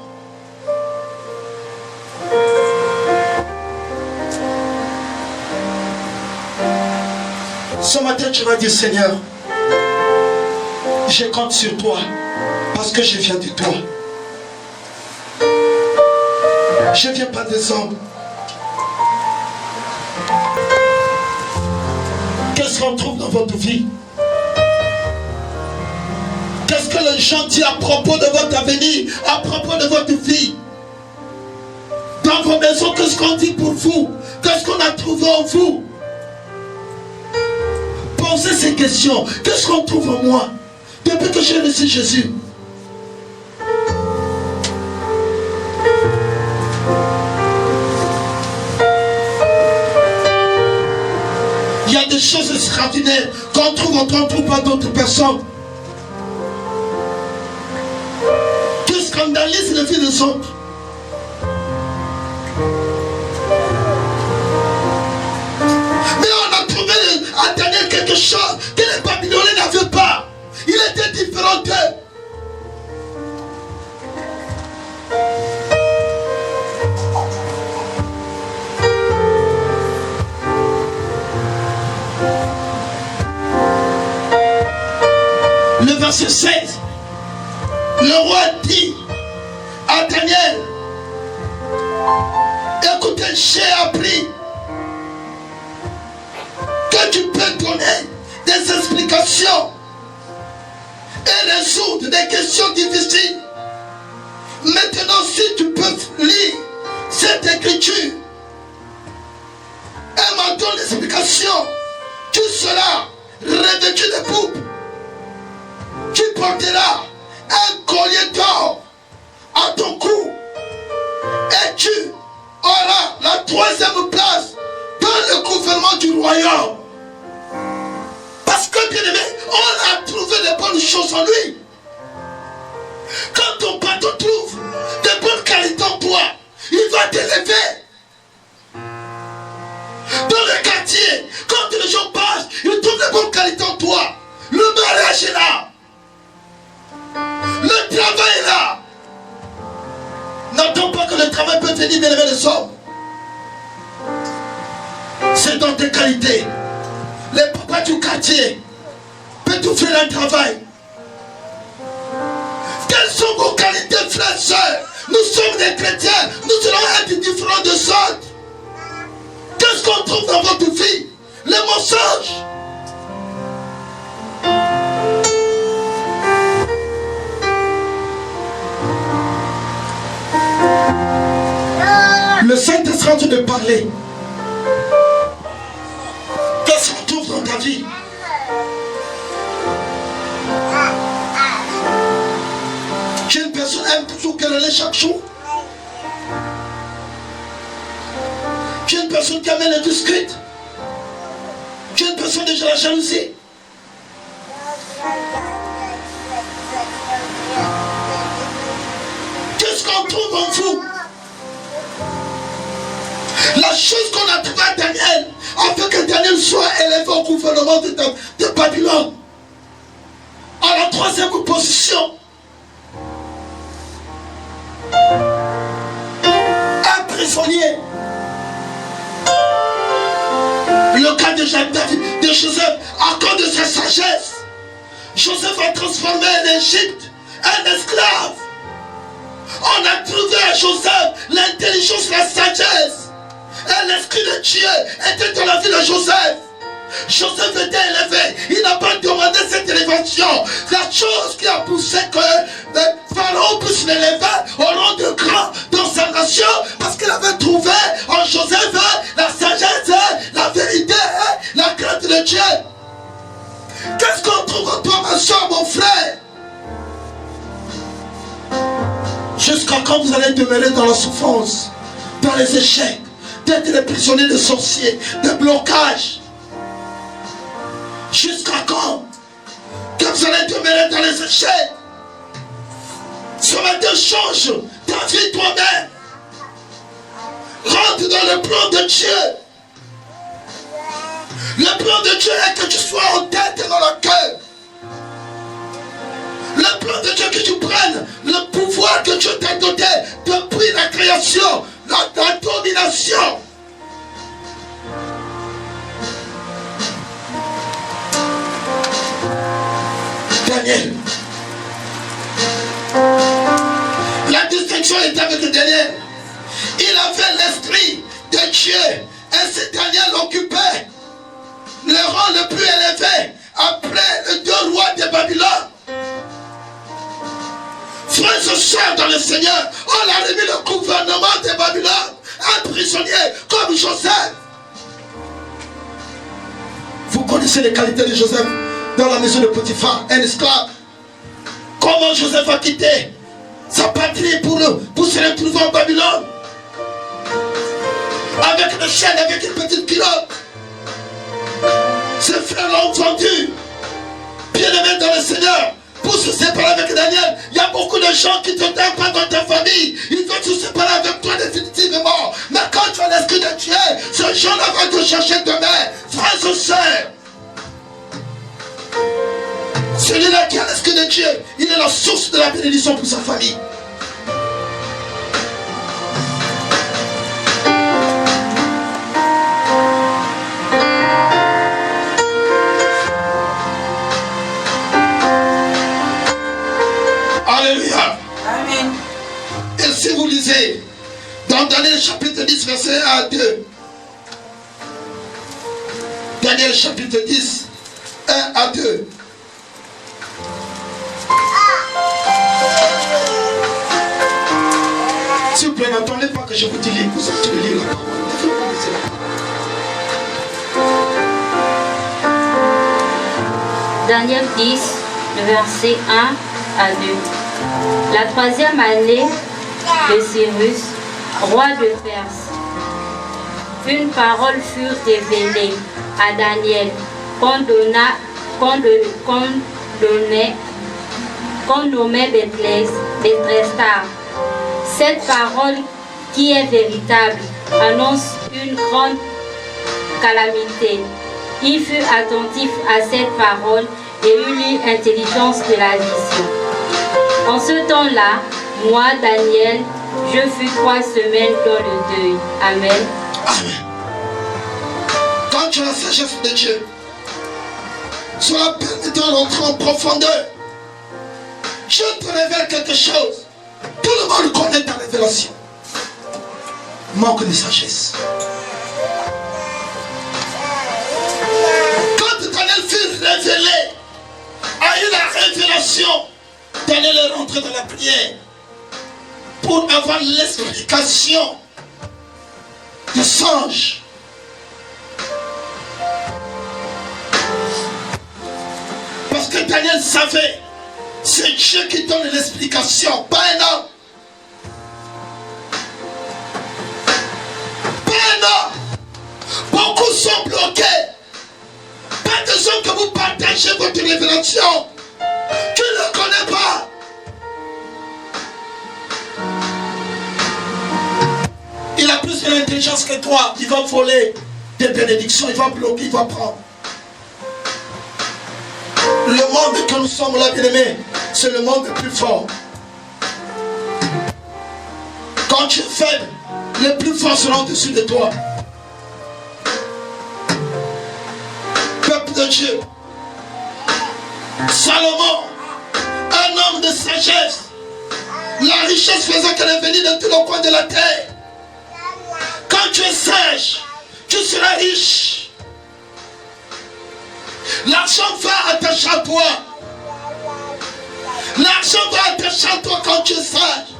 Ce matin, tu vas dire, Seigneur, je compte sur toi parce que je viens de toi. Je ne viens pas des hommes. Qu'est-ce qu'on trouve dans votre vie? Qu'est-ce que les gens disent à propos de votre avenir, à propos de votre vie? Dans vos maisons, qu'est-ce qu'on dit pour vous? Qu'est-ce qu'on a trouvé en vous? Posez ces questions. Qu'est-ce qu'on trouve en moi depuis que j'ai reçu Jésus? Il y a des choses extraordinaires qu'on trouve en toi, on ne trouve pas d'autres personnes. Qu'est-ce qu'on a Daniel, c'est le fils de son. Mais on a trouvé à Daniel quelque chose que les Babyloniens n'avaient pas. Il était différent d'eux. Le verset 16, le roi dit à Daniel, écoutez, j'ai appris que tu peux donner des explications et résoudre des questions difficiles. Maintenant, si tu peux lire cette écriture et m'en donner l'explication, tu seras revêtu de pourpre. Tu porteras un collier d'or à ton cou et tu auras la troisième place dans le gouvernement du royaume. Parce que, bien aimé, on a trouvé les bonnes choses en lui. Quand ton patron trouve des bonnes qualités en toi, il va t'élever. Dans le quartier, quand les gens passent, ils trouvent des bonnes qualités en toi. Le mariage est là. Le travail est là. N'attends pas que le travail peut venir d'élever les hommes. C'est dans tes qualités. Les papas du quartier peuvent t'offrir un travail. Quelles sont vos qualités, frères et sœurs? Nous sommes des chrétiens. Nous allons être différents de autres. Qu'est-ce qu'on trouve dans votre vie? Les mensonges. Le Saint-Esprit est en train de parler. Qu'est-ce qu'on trouve dans ta vie? Tu es une personne qui aime toujours quereller chaque jour. Tu es une personne qui aime les discrètes. Tu es une personne déjà la jalousie. Qu'est-ce qu'on trouve en vous? La chose qu'on a trouvée à Daniel, afin que Daniel soit élevé au gouvernement de Babylone, à la troisième position, un prisonnier. Le cas de Joseph, à cause de sa sagesse, Joseph a transformé l'Égypte en esclave. On a trouvé à Joseph l'intelligence, la sagesse. Et l'Esprit de Dieu était dans la vie de Joseph. Joseph était élevé. Il n'a pas demandé cette élévation. La chose qui a poussé que le Pharaon puisse l'élever au rang de grand dans sa nation, parce qu'il avait trouvé en Joseph la sagesse, la vérité, la crainte de Dieu. Qu'est-ce qu'on trouve en toi, ma soeur, mon frère? Jusqu'à quand vous allez demeurer dans la souffrance, dans les échecs, d'être des prisonniers de sorciers, de blocages? Jusqu'à quand que vous allez demeurer dans les échecs? Ce matin, change ta vie toi-même. Rentre dans le plan de Dieu. Le plan de Dieu est que tu sois en tête et dans le cœur. Le plan de Dieu, que tu prennes le pouvoir que Dieu t'a donné depuis la création, la domination. Daniel. La distinction était avec Daniel. Il avait l'esprit de Dieu. Et c'est Daniel occupait le rang le plus élevé après les deux rois de Babylone. Frères et sœurs dans le Seigneur, on a remis le gouvernement de Babylone, un prisonnier comme Joseph. Vous connaissez les qualités de Joseph dans la maison de Potiphar, un esclave. Comment Joseph a quitté sa patrie pour se retrouver en Babylone, avec une chaîne, avec une petite pilote. Ses frères l'ont vendu, bien aimé dans le Seigneur, pour pour se séparer avec Daniel. Il y a beaucoup de gens qui te t'aiment pas dans ta famille. Ils veulent se séparer avec toi définitivement. Mais quand tu as l'esprit de Dieu, ces gens-là vont te chercher demain. Frères et sœurs, celui-là qui a l'esprit de Dieu, il est la source de la bénédiction pour sa famille. Alléluia. Amen. Et si vous lisez dans Daniel chapitre 10, verset 1 à 2. Daniel chapitre 10, 1 à 2. S'il vous plaît, n'attendez pas que je vous dise, vous allez lire la parole. Daniel 10, le verset 1 à 2. La troisième année de Cyrus, roi de Perse, une parole fut révélée à Daniel qu'on nommait Bethesda. Cette parole qui est véritable annonce une grande calamité. Il fut attentif à cette parole et eut l'intelligence de la vision. En ce temps-là, moi, Daniel, je fus 3 semaines dans le deuil. Amen. Amen. Quand tu as la sagesse de Dieu, sois permettant d'entrer en profondeur. Je te révèle quelque chose. Tout le monde connaît ta révélation. Manque de sagesse. Quand Daniel fut révélé, a eu la révélation, Daniel est rentré dans la prière pour avoir l'explication du songe. Parce que Daniel savait, c'est Dieu qui donne l'explication, pas un homme. Pas un homme. Beaucoup sont bloqués. Pas besoin que vous partagez votre révélation. Tu ne connais pas. Il a plus d'intelligence que toi. Il va voler des bénédictions. Il va bloquer, il va prendre. Le monde que nous sommes là, bien-aimés, c'est le monde le plus fort. Quand tu es faible, les plus forts seront au-dessus de toi. Peuple de Dieu, Salomon, un homme de sagesse, la richesse faisait qu'elle est venue de tous les coins de la terre. Quand tu es sage, tu seras riche. L'argent va attacher à toi. L'argent va attacher à toi quand tu es sage.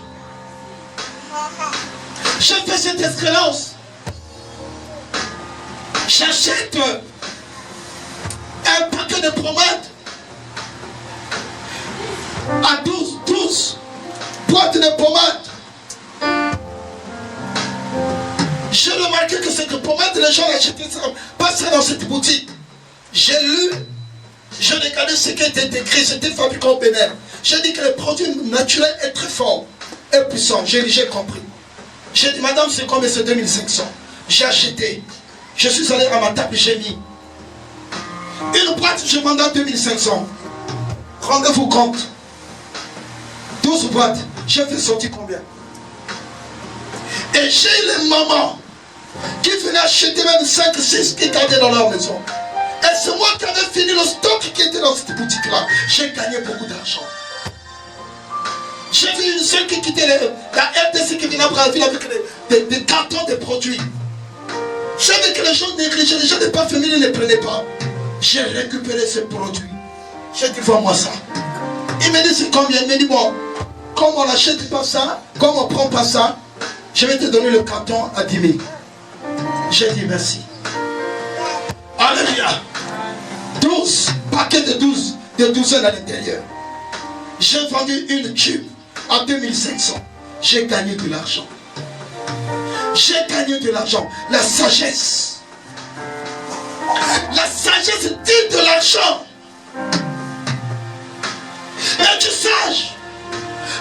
Je fais cette expérience. J'achète un paquet de pommades à 12 boîtes de pommades. J'ai remarqué que cette pommade, les gens l'achetaient pas ça dans cette boutique. J'ai lu, j'ai regardé ce qui était écrit, c'était fabriqué au Bénin. J'ai dit que le produit naturel est très fort et puissant. J'ai compris. J'ai dit, madame, c'est combien? C'est 2500. J'ai acheté. Je suis allé à ma table, j'ai mis. Une boîte, je vendais à 2500. Rendez-vous compte. 12 boîtes. J'ai fait sortir combien? Et j'ai les mamans qui venaient acheter même 5, 6 qui gardaient dans leur maison. Et c'est moi qui avais fini le stock qui était dans cette boutique-là. J'ai gagné beaucoup d'argent. J'ai vu une seule qui quittait la RTC qui venait à Brazzaville avec des cartons de produits. J'ai vu que les gens négligeaient, les gens de pas féminines ne prenaient pas. J'ai récupéré ce produit. J'ai dit, vends-moi ça. Il m'a dit, c'est combien? Il m'a dit, bon, comme on n'achète pas ça, comme on ne prend pas ça, je vais te donner le carton à 10 000. J'ai dit merci. Alléluia. 12 paquets de 12 à l'intérieur. J'ai vendu une tube à 2500. J'ai gagné de l'argent. J'ai gagné de l'argent. La sagesse. La sagesse dit de l'argent. Es-tu sage?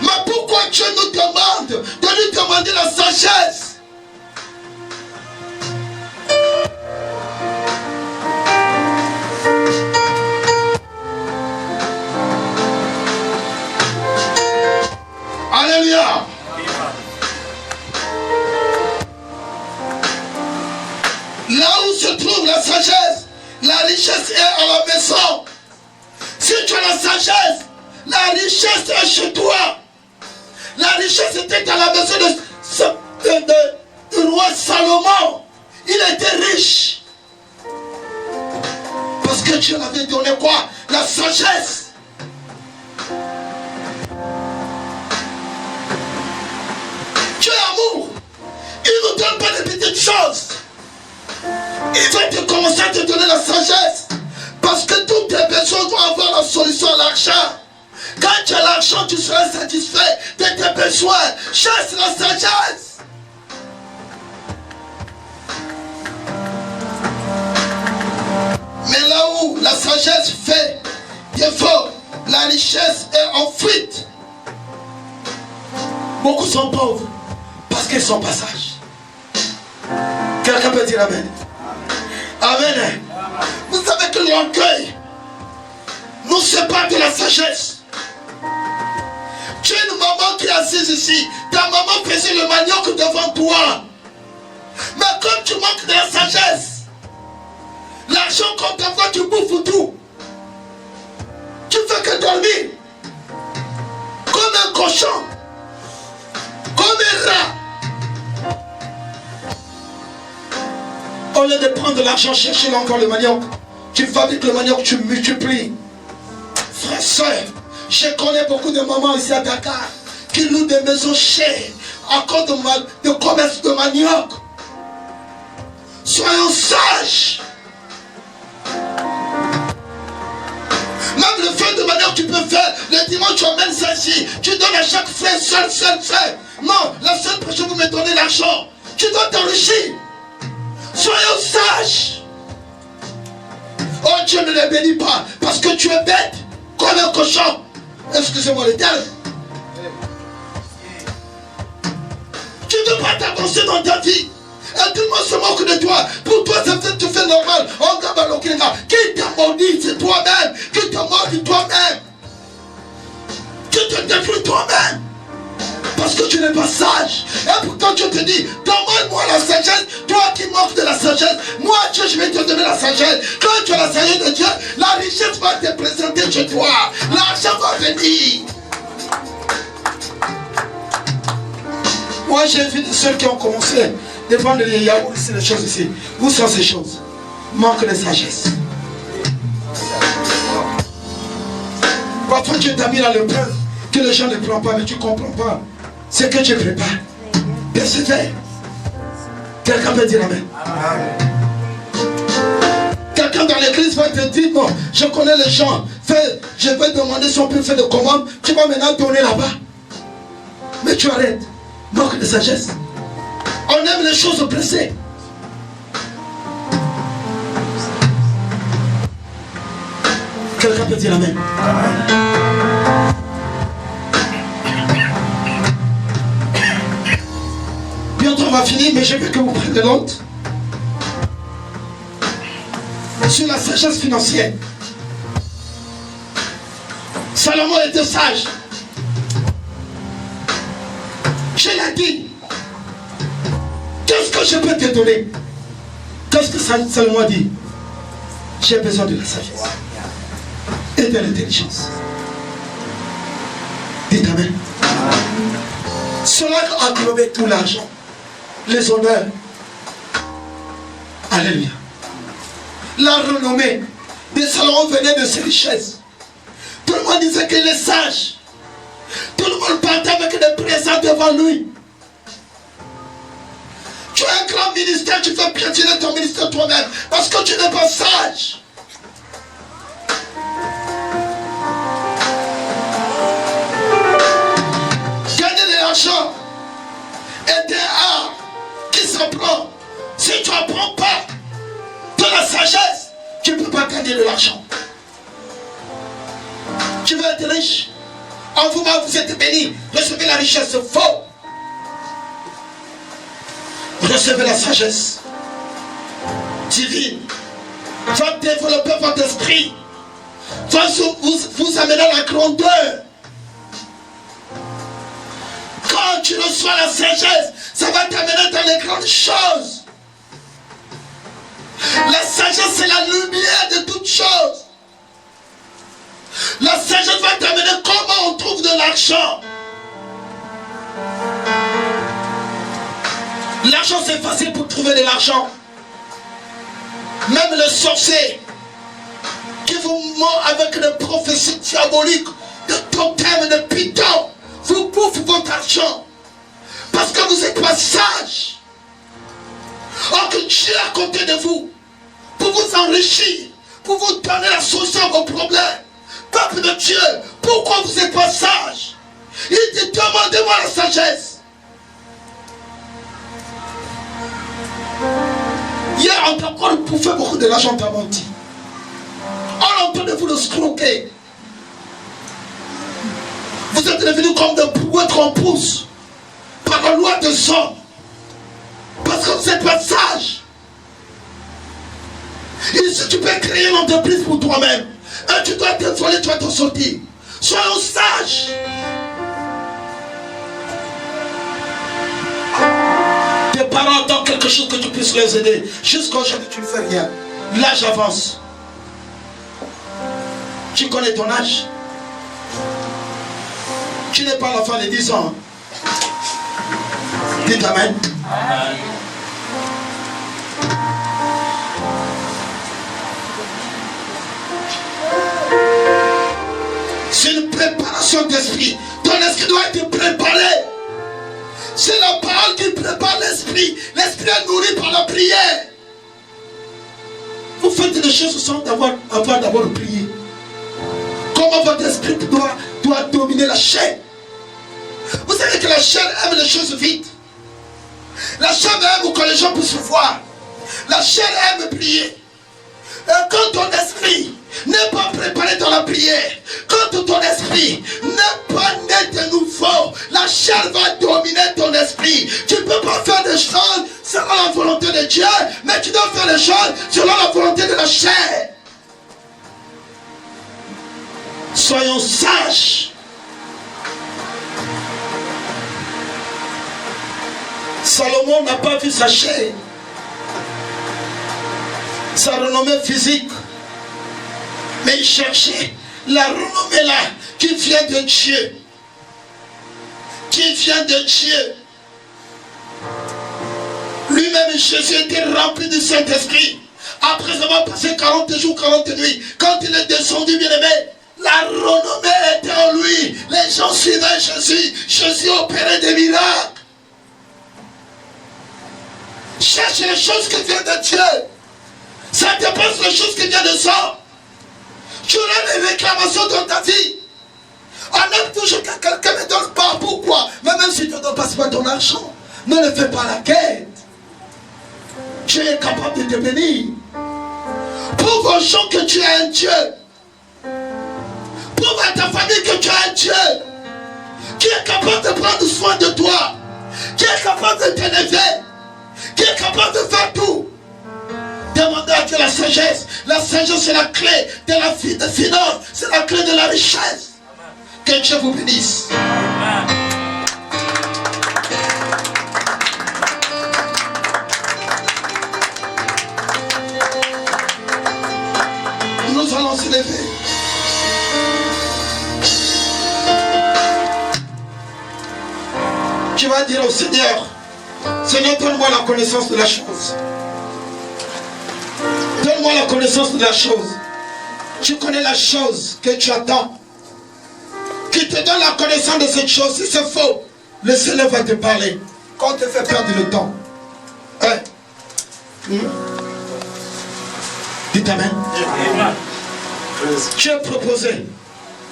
Mais pourquoi Dieu nous demande de lui demander la sagesse? Alléluia. Là où se trouve la sagesse, la richesse est à la maison. Si tu as la sagesse, la richesse est chez toi. La richesse était à la maison du roi Salomon. Il était riche. Parce que Dieu l'avait donné quoi? La sagesse. Dieu est amour. Il ne nous donne pas des petites choses. Il va te commencer à te donner la sagesse. Parce que tous tes besoins vont avoir la solution à l'argent. Quand tu as l'argent, tu seras satisfait de tes besoins. Chasse la sagesse. Mais là où la sagesse fait défaut, la richesse est en fuite. Beaucoup sont pauvres parce qu'ils sont pas sages. Quelqu'un peut dire amen? Amen. Vous savez que l'orgueil nous sépare de la sagesse. Tu es une maman qui est assise ici. Ta maman faisait le manioc devant toi. Mais comme tu manques de la sagesse, l'argent qu'on t'envoie, tu bouffes tout. Tu fais que dormir. Comme un cochon. Comme un rat. Au lieu de prendre l'argent, chercher encore le manioc. Tu fabriques le manioc, tu multiplies. Frère, soeur, je connais beaucoup de mamans ici à Dakar qui louent des maisons chères à cause de commerce de manioc. Soyons sages. Même le feu de manioc, tu peux faire. Le dimanche, tu emmènes ça ici. Tu donnes à chaque frère seul. Non, la seule prochaine, vous me donnez l'argent. Tu dois t'enrichir. Soyons sages. Oh, Dieu ne les bénit pas parce que tu es bête comme un cochon. Excusez-moi le terme. Tu ne peux pas t'avancer dans ta vie. Et tout le monde se moque de toi. Pour toi, c'est peut-être tout fait normal. Oh, qui t'a maudit, c'est toi-même. Qui t'a maudit toi-même. Tu te détruis toi-même. Parce que tu n'es pas sage. Et pourtant Dieu te dit, demande-moi la sagesse. Toi qui manques de la sagesse, moi Dieu, je vais te donner la sagesse. Quand tu as la sagesse de Dieu, la richesse va te présenter chez toi. L'argent va venir. Moi j'ai vu de ceux qui ont commencé de vendre les yaourts, c'est les choses ici. Où sont ces choses? Manque de sagesse. Parfois Dieu t'a mis dans le pain que les gens ne prennent pas, mais tu ne comprends pas. C'est que tu prépares. Persévère. Quelqu'un peut dire amen. Quelqu'un dans l'église va te dire, non, je connais les gens. Je vais demander si on peut faire de commandes. Tu vas maintenant tourner là-bas. Mais tu arrêtes. Manque de sagesse. On aime les choses pressées. Quelqu'un peut dire amen. Bientôt on va finir, mais je veux que vous preniez note sur la sagesse financière. Salomon était sage. Je l'ai dit. Qu'est-ce que je peux te donner? Qu'est-ce que Salomon a dit? J'ai besoin de la sagesse et de l'intelligence. Dites amen. Cela a englobé tout l'argent, les honneurs. Alléluia. La renommée de Salomon venait de ses richesses. Tout le monde disait qu'il est sage. Tout le monde partait avec des présents devant lui. Tu as un grand ministère, tu fais piétiner ton ministère toi-même parce que tu n'es pas sage. Gagner de l'argent est un art qui s'apprend. Si tu n'apprends pas de la sagesse, tu ne peux pas gagner de l'argent. Tu veux être riche, En vous-même, vous êtes bénis. Recevez la richesse. Faux. Recevez la sagesse divine. Va développer votre esprit. Va vous amener à la grandeur. Quand tu reçois la sagesse, ça va t'amener dans les grandes choses. La sagesse, c'est la lumière de toutes choses. La sagesse va t'amener comment on trouve de l'argent. L'argent, c'est facile pour trouver de l'argent. Même le sorcier qui vous ment avec des prophéties diaboliques, de totems, de pitons, vous bouffe votre argent. Parce que vous n'êtes pas sage. Or que Dieu est à côté de vous, pour vous enrichir, pour vous donner la solution à vos problèmes. Peuple de Dieu, pourquoi vous n'êtes pas sage? Il dit, demandez-moi la sagesse. Hier, on t'a encore bouffé beaucoup de l'argent, on t'a menti. On entend de vous le escroquer. Vous êtes devenus comme des brouettes en pousse par la loi de sang. Parce que vous n'êtes pas sage. Et si tu peux créer une entreprise pour toi-même, et tu dois te voler, tu vas t'en sortir. Soyons sages. Tes parents attendent quelque chose que tu puisses les aider. Jusqu'à aujourd'hui, tu ne fais rien. L'âge avance. Tu connais ton âge. Tu n'es pas l'enfant de 10 ans. Dites Amen. Amen. C'est une préparation d'esprit. Ton esprit doit être préparé. C'est la parole qui prépare l'esprit. L'esprit est nourri par la prière. Vous faites des choses sans avoir d'abord prié. Comment votre esprit doit dominer la chair. Vous savez que la chair aime les choses vite. La chair aime que les gens puissent voir. La chair aime prier. Et quand ton esprit n'est pas préparé dans la prière, quand ton esprit n'est pas né de nouveau, la chair va dominer ton esprit. Tu ne peux pas faire des choses selon la volonté de Dieu, mais tu dois faire des choses selon la volonté de la chair. Soyons sages. Salomon n'a pas vu sa chair, sa renommée physique, mais il cherchait la renommée là qui vient de Dieu. Qui vient de Dieu. Lui-même, Jésus était rempli du Saint-Esprit. Après avoir passé 40 jours, 40 nuits, quand il est descendu, bien aimé, la renommée était en lui. Les gens suivaient Jésus. Jésus opérait des miracles. Cherche les choses qui viennent de Dieu. Ça dépasse les choses qui viennent de ça. Tu auras des réclamations dans ta vie. On aime toujours que quelqu'un ne donne pas. Pourquoi? Mais même si tu ne donnes pas, ce n'est pas ton argent. Ne le fais pas la quête. Tu es capable de te bénir. Prouve aux gens que tu es un Dieu. Prouve à ta famille que tu es un Dieu. Qui est capable de prendre soin de toi. Qui est capable de t'élever. Qui est capable de faire tout. Demandez à Dieu la sagesse. La sagesse, c'est la clé de la vie de finance. C'est la clé de la richesse. Que Dieu vous bénisse. Nous allons se lever. Tu vas dire au Seigneur, Seigneur, donne-moi la connaissance de la chose. Donne-moi la connaissance de la chose. Tu connais la chose que tu attends. Qui te donne la connaissance de cette chose. Si c'est faux, le Seigneur va te parler. Quand on te fait perdre le temps. Hein? Dites Amen. Tu es proposé.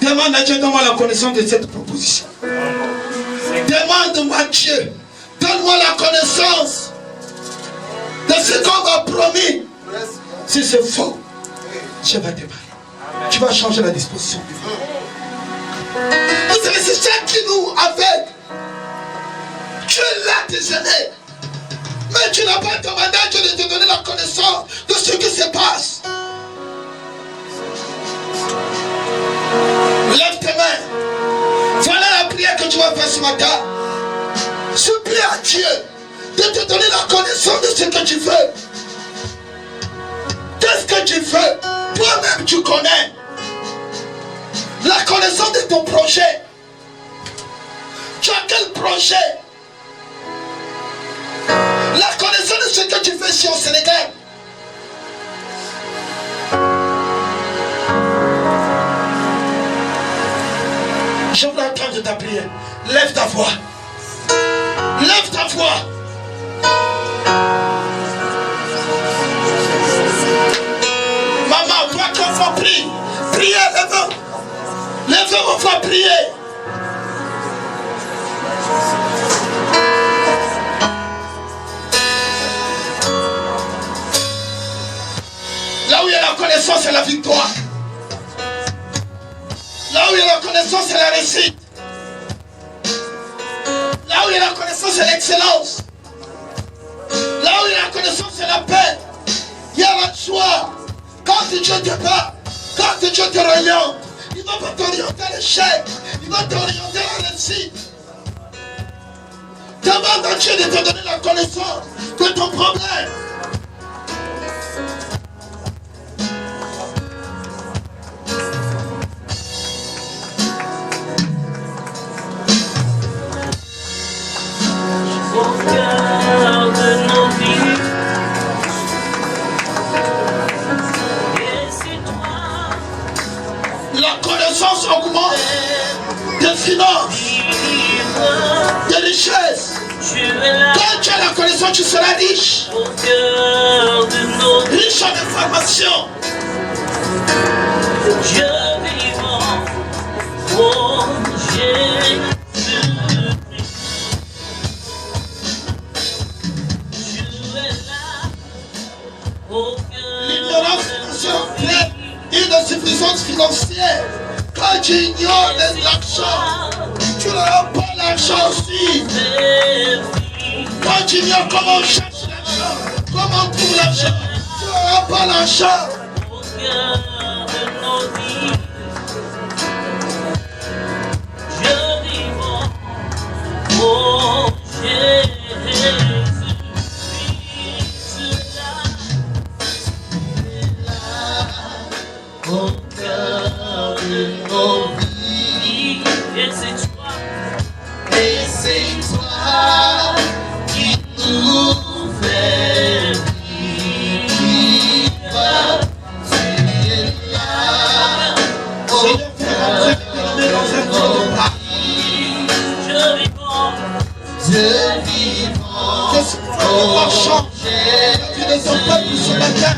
Demande à Dieu, donne-moi la connaissance de cette proposition. Demande-moi Dieu. Donne-moi la connaissance de ce qu'on m'a promis. Si c'est faux, Dieu va te parler. Tu vas changer la disposition du vie. savez, c'est ça qui nous affecte. Tu es là, tes aînés. Mais tu n'as pas ton mandat de te donner la connaissance de ce qui se passe. Lève tes mains. Voilà la prière que tu vas faire ce matin. Supplie à Dieu de te donner la connaissance de ce que tu fais. Qu'est-ce que tu fais? Toi-même tu connais. La connaissance de ton projet. Tu as quel projet? La connaissance de ce que tu fais ici au Sénégal. Je veux entendre ta prière. Lève ta voix. Lève ta voix. Maman, toi qu'on faut prier. Priez, lève. Lève mon frère, prier. Là où il y a la connaissance, c'est la victoire. Là où il y a la connaissance, c'est la réussite. Là où il y a la connaissance, c'est l'excellence. Là où il y a la connaissance, c'est la paix. Il y a la joie. Quand Dieu te bat, quand Dieu te oriente, il ne va pas t'orienter à l'échec. Il va t'orienter à la réussite. Demande à Dieu de te donner la connaissance de ton problème. La connaissance augmente des finances, des richesses. Quand tu as la connaissance, tu seras riche. Riche en informations. Dieu vivant, oh Jésus. L'ignorance financière, une insuffisance financière. Quand tu ignores l'argent, tu n'auras pas l'argent aussi. Quand tu ignores comment on cherche l'argent, comment on trouve l'argent, tu n'auras pas l'argent. Dieu vivant, oh Jésus. Au cœur de nos vies, et c'est toi qui nous fais vivre. Tu es là, au cœur de nos vies. Dieu vivant, Que ce soit pouvoir changer la vie de ton peuple ce matin.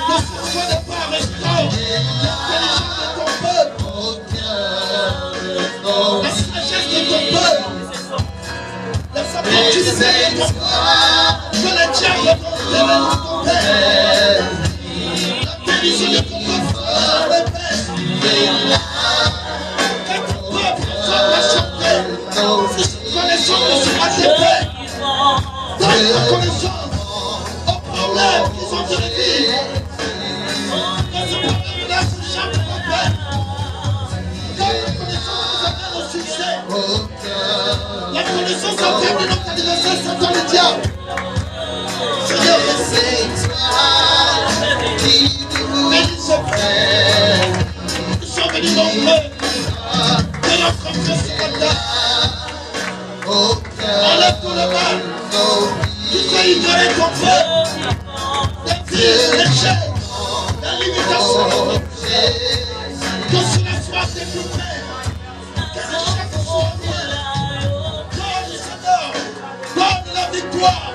Que ce soit de pas restaurer l'intelligence de ton peuple, la sagesse de ton peuple, la sapienté de ton peuple, que le diable de ton père, la bénédiction de ton peuple, le Père, que ton peuple soit chanter, connaissance de ce matin, Père, donne la connaissance aux problèmes qu'ils ont de vivre. La connaissance afin de notre anniversaire, c'est dans le diable. Seigneur, c'est toi qui nous bénisse. Nous sommes venus nombreux de notre frère ce matin. Enlève tout le mal, tout ce qui ignorait ton peuple, la crise, l'échec, la limitation. Que cela soit découpé, que l'échec soit bien. Donne, Seigneur, donne la victoire,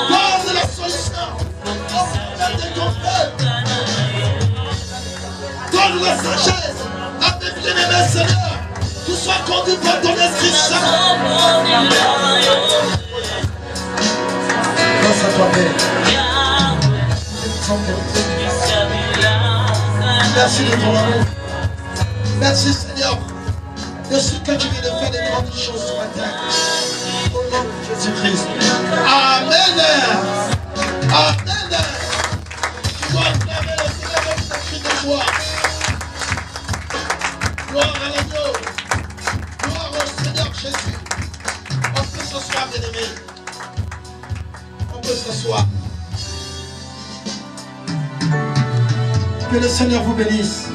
donne la solution au problème de ton peuple. Donne la sagesse à tes bien-aimés, Seigneur, qu'ils soient conduits par ton Esprit Saint. Grâce à toi, Père. Merci de ton amour. Merci, Seigneur. Je sais que tu viens de faire des grandes choses ce matin. Au nom de Jésus-Christ. Amen. Amen. Tu dois acclamer le Seigneur avec ce cri de joie. Gloire à l'agneau. Gloire au Seigneur Jésus. On peut s'asseoir, bien-aimé. On peut s'asseoir. Que le Seigneur vous bénisse.